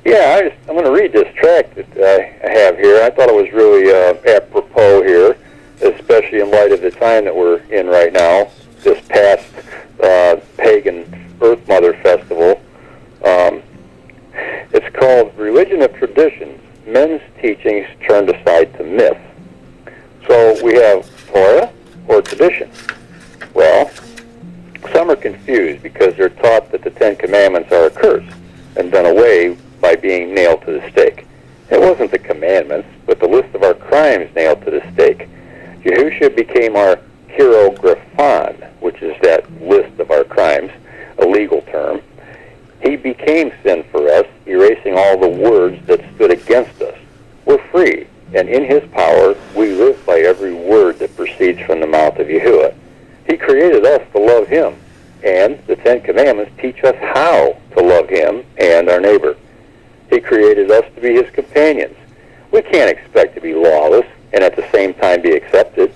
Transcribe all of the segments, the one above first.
Yeah, I'm going to read this tract that I have here. I thought it was really apropos here, especially in light of the time that we're in right now, this past pagan Earth Mother Festival. It's called Religion of Traditions, Men's Teachings Turned Aside to Myth. So we have Torah or tradition. Well, some are confused because they're taught that the Ten Commandments are a curse and done away by being nailed to the stake. It wasn't the commandments, but the list of our crimes nailed to the stake. Yahusha became our hierographon, which is that list of our crimes, a legal term. He became sin for us, erasing all the words that stood against us. We're free, and in his power, we live by every word that proceeds from the mouth of Yahuah. He created us to love him, and the Ten Commandments teach us how to love him and our neighbor. He created us to be his companions. We can't expect to be lawless and at the same time be accepted.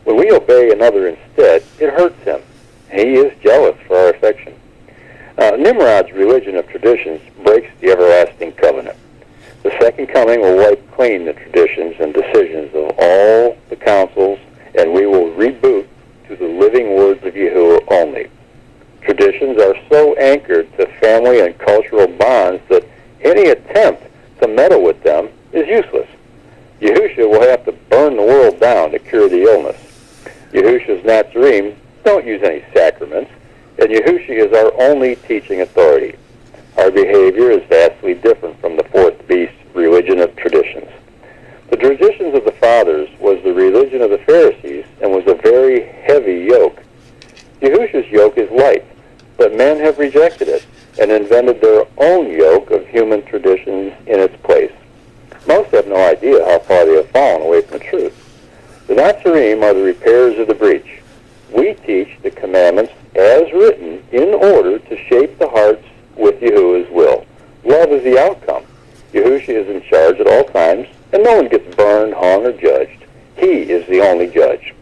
When we obey another instead, it hurts him. He is jealous for our affection. Nimrod's religion of traditions breaks the everlasting covenant. The second coming will wipe clean the traditions and decisions of all the councils, and we will reboot to the living words of Yahuah only. Traditions are so anchored to family and cultural bonds that any attempt to meddle with them is useless. Yahusha will have to burn the world down to cure the illness. Yahusha's Natsarim don't use any sacraments, and Yahusha is our only teaching authority. Our behavior is vastly different from the fourth beast's religion of traditions. The traditions of the fathers was the religion of the Pharisees and was a very heavy yoke. Yahusha's yoke is light, but men have rejected it and invented their own yoke of human traditions in its place. Most have no idea how far they have fallen away from the truth. The Natsarim are the repairers of the breach. We teach the commandments as written in order to shape the hearts with Yahuah's will. Love is the outcome. Yahusha is in charge at all times, and no one gets burned, hung, or judged. He is the only judge.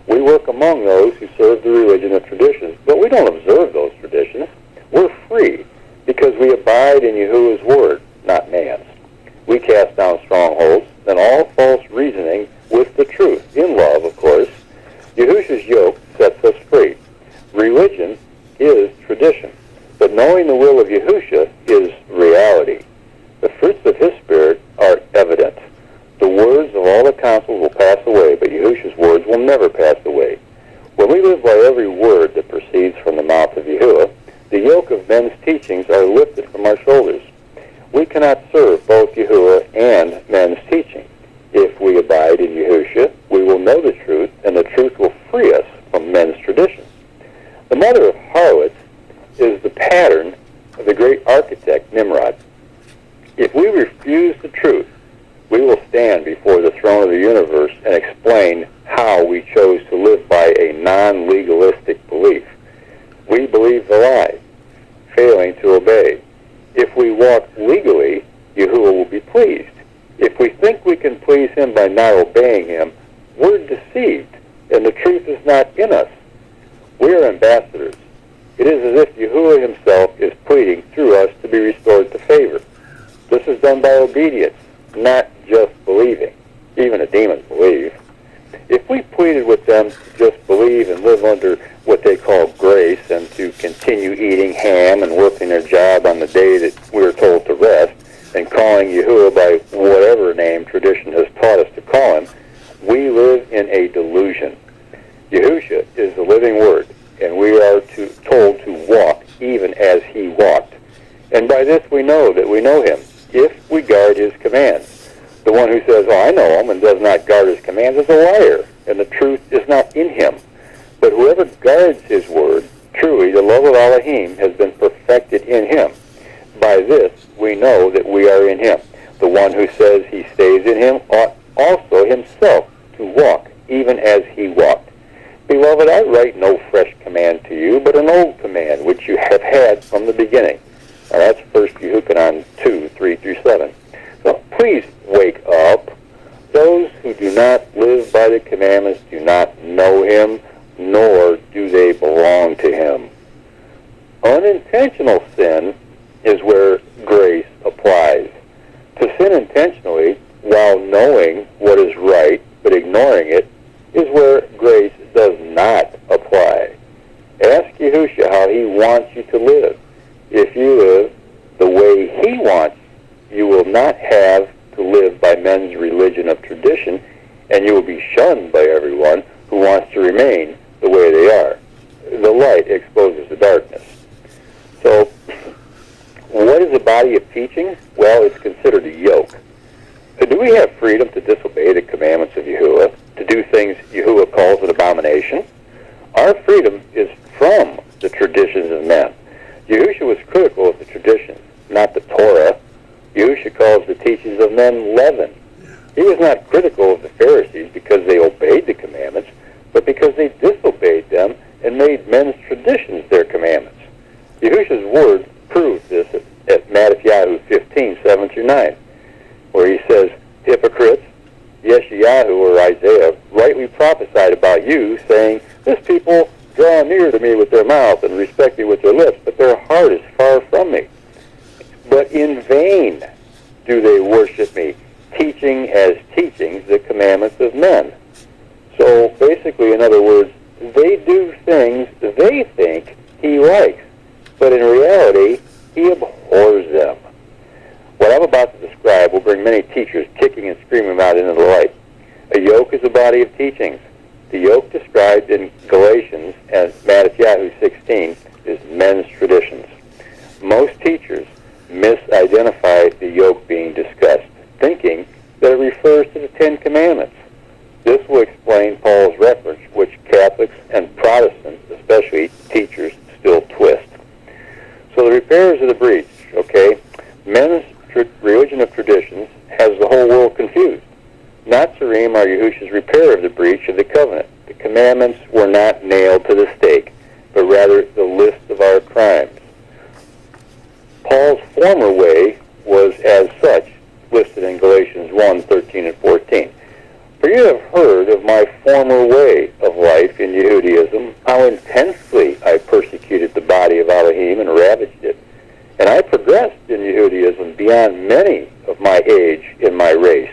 We work among those who serve the religion of traditions, but we don't observe those traditions. We're free because we abide in Yahuah's word, not man's. We cast down strongholds and all false reasoning with the truth, in love, of course. Yahusha's yoke sets us free. Religion is tradition, but knowing the will of Yahusha is reality. The fruits of his spirit are evident. The words of all the councils will pass away, but Yahusha's words will never pass away. When we live by every word that proceeds from the mouth of Yahuah, the yoke of men's teachings are lifted from our shoulders. We cannot serve both Yahuah and men's teaching. If we abide in Yahusha, we will know the truth, and the truth will free us from men's traditions. The mother of harlots is the pattern of the great architect Nimrod. If we refuse the truth, we will stand before the throne of the universe and explain how we chose to live by a non-legalistic belief. We believe the lie, failing to obey. If we walk legally, Yahuah will be pleased. If we think we can please him by not obeying him, we're deceived, and the truth is not in us. We are ambassadors. It is as if Yahuah himself is pleading through us to be restored to favor. This is done by obedience, not just believing. Even the demons believe. If we pleaded with them to just believe and live under what they call grace and to continue eating ham and working their job on the day that we were told to rest and calling Yahuah by whatever name tradition has taught us to call him, we live in a delusion. Yahusha is the living word, and we are told to walk even as he walked. And by this we know that we know him, if we guard his commands. The one who says, I know him, and does not guard his commands is a liar, and the truth is not in him. But whoever guards his word, truly the love of Elohim has been perfected in him. By this we know that we are in him. The one who says he stays in him ought also himself to walk, even as he walked. Beloved, I write no fresh command to you, but an old command, which you have had from the beginning. Now that's 1 Yahuah 2, 3-7. So please wake up. Those who do not live by the commandments do not know him, nor do they belong to him. Unintentional sin is where grace applies. wants, you will not have to live by men's religion of tradition, and you will be shunned by everyone who wants to remain the way they are. The light exposes the darkness. So, what is a body of teaching? Well, it's considered a yoke. Do we have freedom to disobey the commandments of Yahuah, to do things Yahuah calls an abomination? Our freedom is from the traditions of men. Yahusha was critical of the traditions, not the Torah. Yahusha calls the teachings of men leaven. He was not critical of the Pharisees because they obeyed the commandments, but because they disobeyed them and made men's traditions their commandments. Yahusha's word proves this at Yahuah 15, 7 through 9, where he says, hypocrites, Yeshayahu or Isaiah rightly prophesied about you, saying, this people draw near to me with their mouth and respect me with their lips, but their heart is far from me. But in vain do they worship me, teaching as teachings the commandments of men. So basically, in other words, they do things they think he likes, but in reality, he abhors them. What I'm about to describe will bring many teachers kicking and screaming out into the light. A yoke is a body of teachings. The yoke described in Galatians and Yahuah 16 is men's traditions. Most teachers misidentify the yoke being discussed, thinking that it refers to the Ten Commandments. This will explain Paul's reference, which Catholics and Protestants, especially teachers, still twist. So the repairers of the breach, okay? Men's religion of traditions has the whole world confused. Natsarim are Yahusha's repair of the breach of the covenant. The commandments were not nailed to the stake, but rather the list of our crimes. Paul's former way was as such, listed in Galatians 1, 13 and 14. For you have heard of my former way of life in Yehudaism, how intensely I persecuted the body of Elohim and ravaged it. And I progressed in Yehudaism beyond many of my age in my race,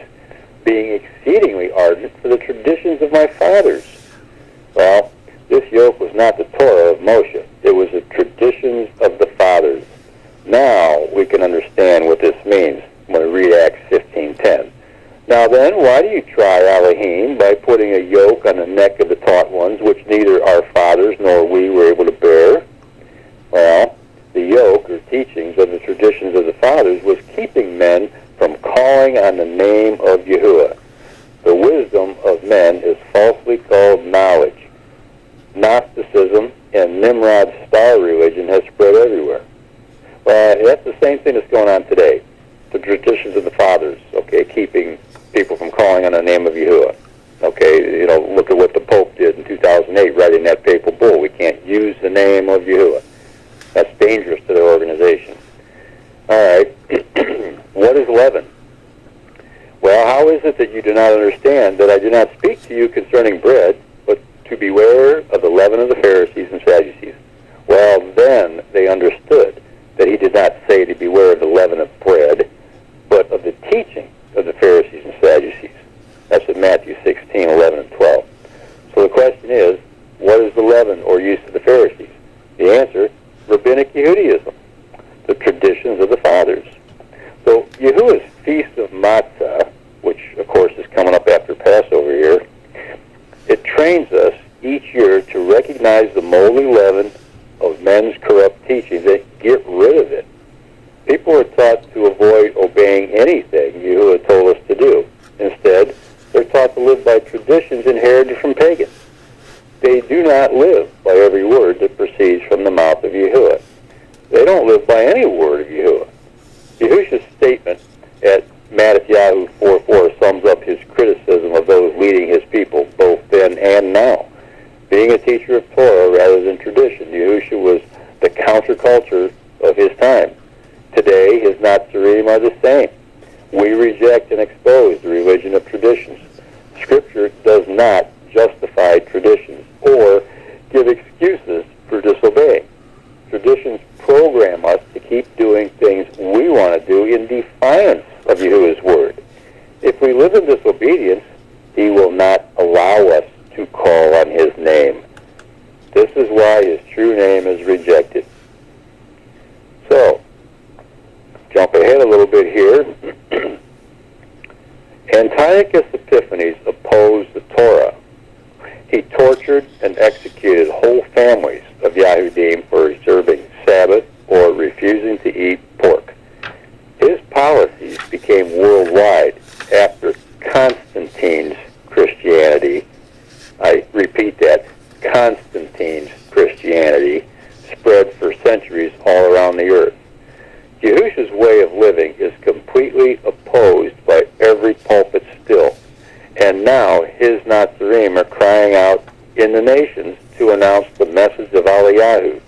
being exceedingly ardent for the traditions of my fathers. Well, this yoke was not the Torah of Moshe. It was the traditions of the fathers. Now we can understand what this means when we read Acts 15:10. Now then, why do you try Elohim by putting a yoke on the neck of the taught ones, which neither our fathers nor we were able to bear? Well, the yoke or teachings of the traditions of the fathers was keeping men from calling on the name of Yahuah. The wisdom of men is falsely called knowledge. Gnosticism and Nimrod's star religion has spread everywhere. That's the same thing that's going on today. The traditions of the fathers, okay, keeping people from calling on the name of Yahuah. Okay, look at what the Pope did in 2008, writing that papal bull. We can't use the name of Yahuah. That's dangerous to their organization. All right, what is leaven? Well, how is it that you do not understand that I do not speak to you concerning bread, but to beware of the leaven of the Pharisees and Sadducees? Well, then they understood that he did not say to beware of the leaven of bread, but of the teaching of the Pharisees and Sadducees. That's in Matthew 16, 11, and 12. So the question is, what is the leaven or use of the Pharisees? The answer, rabbinic Yehudaism, the traditions of the fathers. So Yahuah's Feast of Matzah, which of course is coming up after Passover here, it trains us each year to recognize the moldy leaven of men's corrupt teachings and get rid of it. People are taught to avoid obeying anything Yahuah told us to do. Instead, they're taught to live by traditions inherited from pagans. They do not live by every word that proceeds from the mouth of Yahuah. They don't live by any word of Yahuah. Yahusha's statement at Yahuah 4:4 sums up his criticism of those leading his people, both then and now. Being a teacher of Torah rather than tradition, Yahusha was the counterculture of his time. Today, his Natsarim are the same. We reject and expose the religion of traditions. Scripture does not justify traditions or give excuses for disobeying. Traditions program us to keep doing things we want to do in defiance of Yahuah's word. If we live in disobedience, he will not allow us to call on his name. This is why his true name is rejected. So, jump ahead a little bit here. Antiochus Epiphanes opposed the Torah. He tortured and executed whole families of Yahudim for observing Sabbath or refusing to eat pork. His policies became worldwide after Constantine's Christianity, I repeat that, Constantine's Christianity, spread for centuries all around the earth. Yahusha's way of living is completely opposed by every pulpit still, and now his Natsarim are crying out in the nations to announce the message of Eliyahu.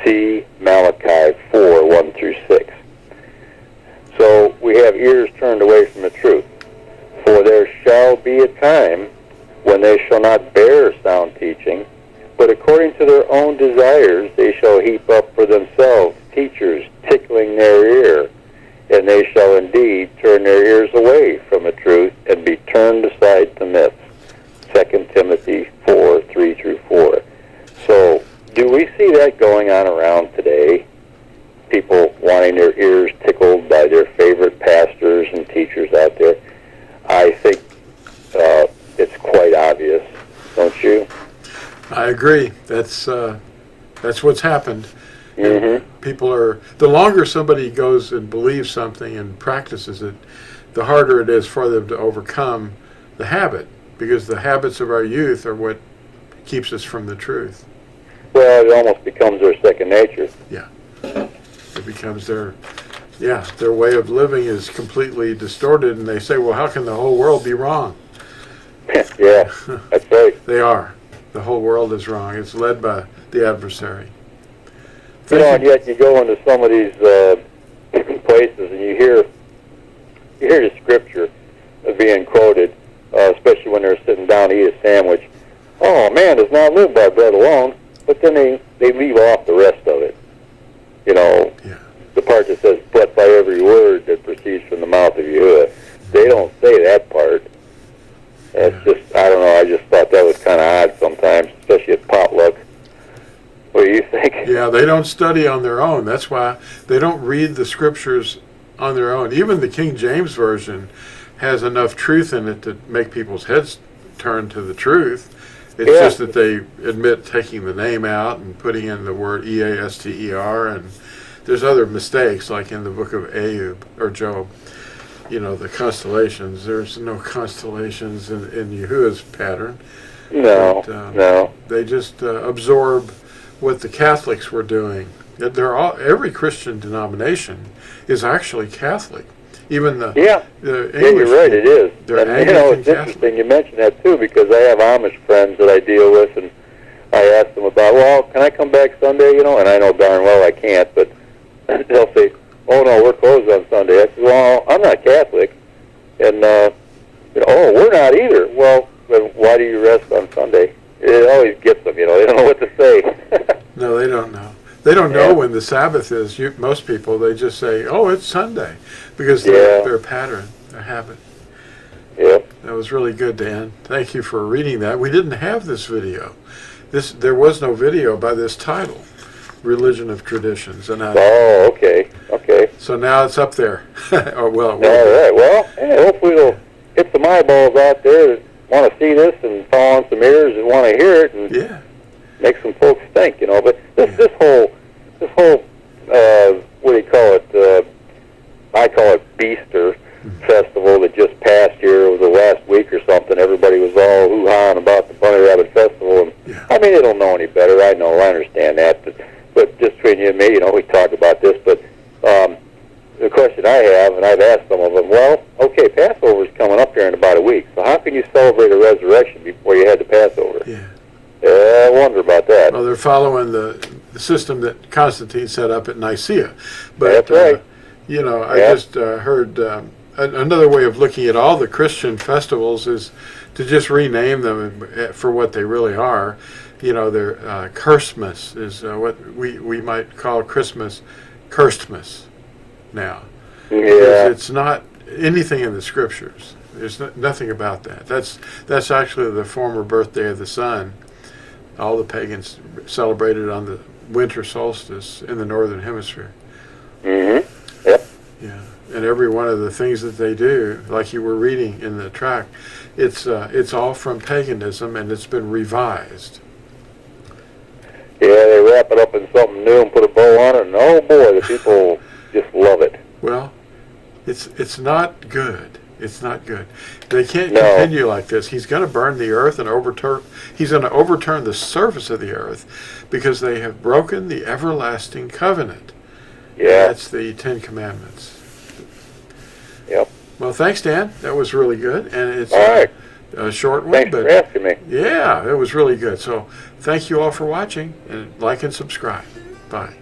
See Malachi 4, 1 through 6. So we have ears turned away from the truth. For there shall be a time when they shall not bear sound teaching, but according to their own desires they shall heap up for themselves teachers tickling their ear, and they shall indeed turn their ears away from the truth and be turned aside to myths. 2 Timothy 4, 3 through 4. So, do we see that going on around today? People wanting their ears tickled by their favorite pastors and teachers out there? I think it's quite obvious, don't you? I agree. That's what's happened. Mm-hmm. People are, the longer somebody goes and believes something and practices it, the harder it is for them to overcome the habit, because the habits of our youth are what keeps us from the truth. Well, it almost becomes their second nature. Yeah. It becomes their way of living is completely distorted, and they say, well, how can the whole world be wrong? Yeah, that's right. They are. The whole world is wrong. It's led by the adversary. You know, and yet you go into some of these places and you hear the scripture being quoted, especially when they're sitting down to eat a sandwich. Oh, man does not live by bread alone, but then they leave off the rest of it. You know, the part that says, but by every word that proceeds from the mouth of Yahuah. They don't say that part. That's just, I don't know, I just thought that was kind of odd sometimes, especially at potluck. What do you think? Yeah, they don't study on their own. That's why they don't read the scriptures on their own. Even the King James Version has enough truth in it to make people's heads turn to the truth. It's just that they admit taking the name out and putting in the word E-A-S-T-E-R, and there's other mistakes, like in the book of Ayub, or Job. You know, the constellations. There's no constellations in Yahuah's pattern. No, but, no. They just absorb what the Catholics were doing. Every Christian denomination is actually Catholic. Even the English. Yeah, you're right, it is. And, you know, it's interesting you mention that, too, because I have Amish friends that I deal with, and I ask them about, well, can I come back Sunday, you know? And I know darn well I can't, but they'll say, oh, no, we're closed on Sunday. I said, well, I'm not Catholic. And, you know, oh, we're not either. Well, then why do you rest on Sunday? It always gets them, you know. They don't know what to say. No, they don't know. They don't know when the Sabbath is. Most people, they just say, oh, it's Sunday, because their pattern, their habit. Yep. That was really good, Dan. Thank you for reading that. We didn't have this video. There was no video by this title, Religion of Traditions. And okay. So now it's up there. Or, well, all right. Well, hey, hopefully it'll hit some eyeballs out there that want to see this and fall on some ears and want to hear it and make some folks think, you know. But this whole what do you call it? I call it Beaster Festival that just passed here. It was the last week or something. Everybody was all hoo-hawing about the Bunny Rabbit Festival. And, I mean, they don't know any better. I know. I understand that. But just between you and me, you know, we talk about this. But the question I have, and I've asked some of them, well, okay, Passover's coming up here in about a week. So how can you celebrate a resurrection before you had the Passover? Yeah. I wonder about that. Well, they're following the system that Constantine set up at Nicaea. But, that's right. You know, I just heard another way of looking at all the Christian festivals is to just rename them for what they really are. You know, they're Christmas is what we might call Christmas, Kirstmas now. Yeah. It's not anything in the scriptures. There's nothing about that. That's actually the former birthday of the sun. All the pagans celebrated on the winter solstice in the northern hemisphere. Mm-hmm. Yep. and every one of the things that they do, like you were reading in the track, it's all from paganism, and it's been revised. Yeah, they wrap it up in something new and put a bow on it, and oh boy, the people just love it. Well, it's not good. It's not good. They can't No. continue like this. He's going to burn the earth and overturn. He's going to overturn the surface of the earth because they have broken the everlasting covenant. Yeah. That's the 10 Commandments. Yep. Well, thanks, Dan. That was really good, and it's All right. a short one, Thanks but for asking me. yeah, it was really good. So, thank you all for watching, and like and subscribe. Bye.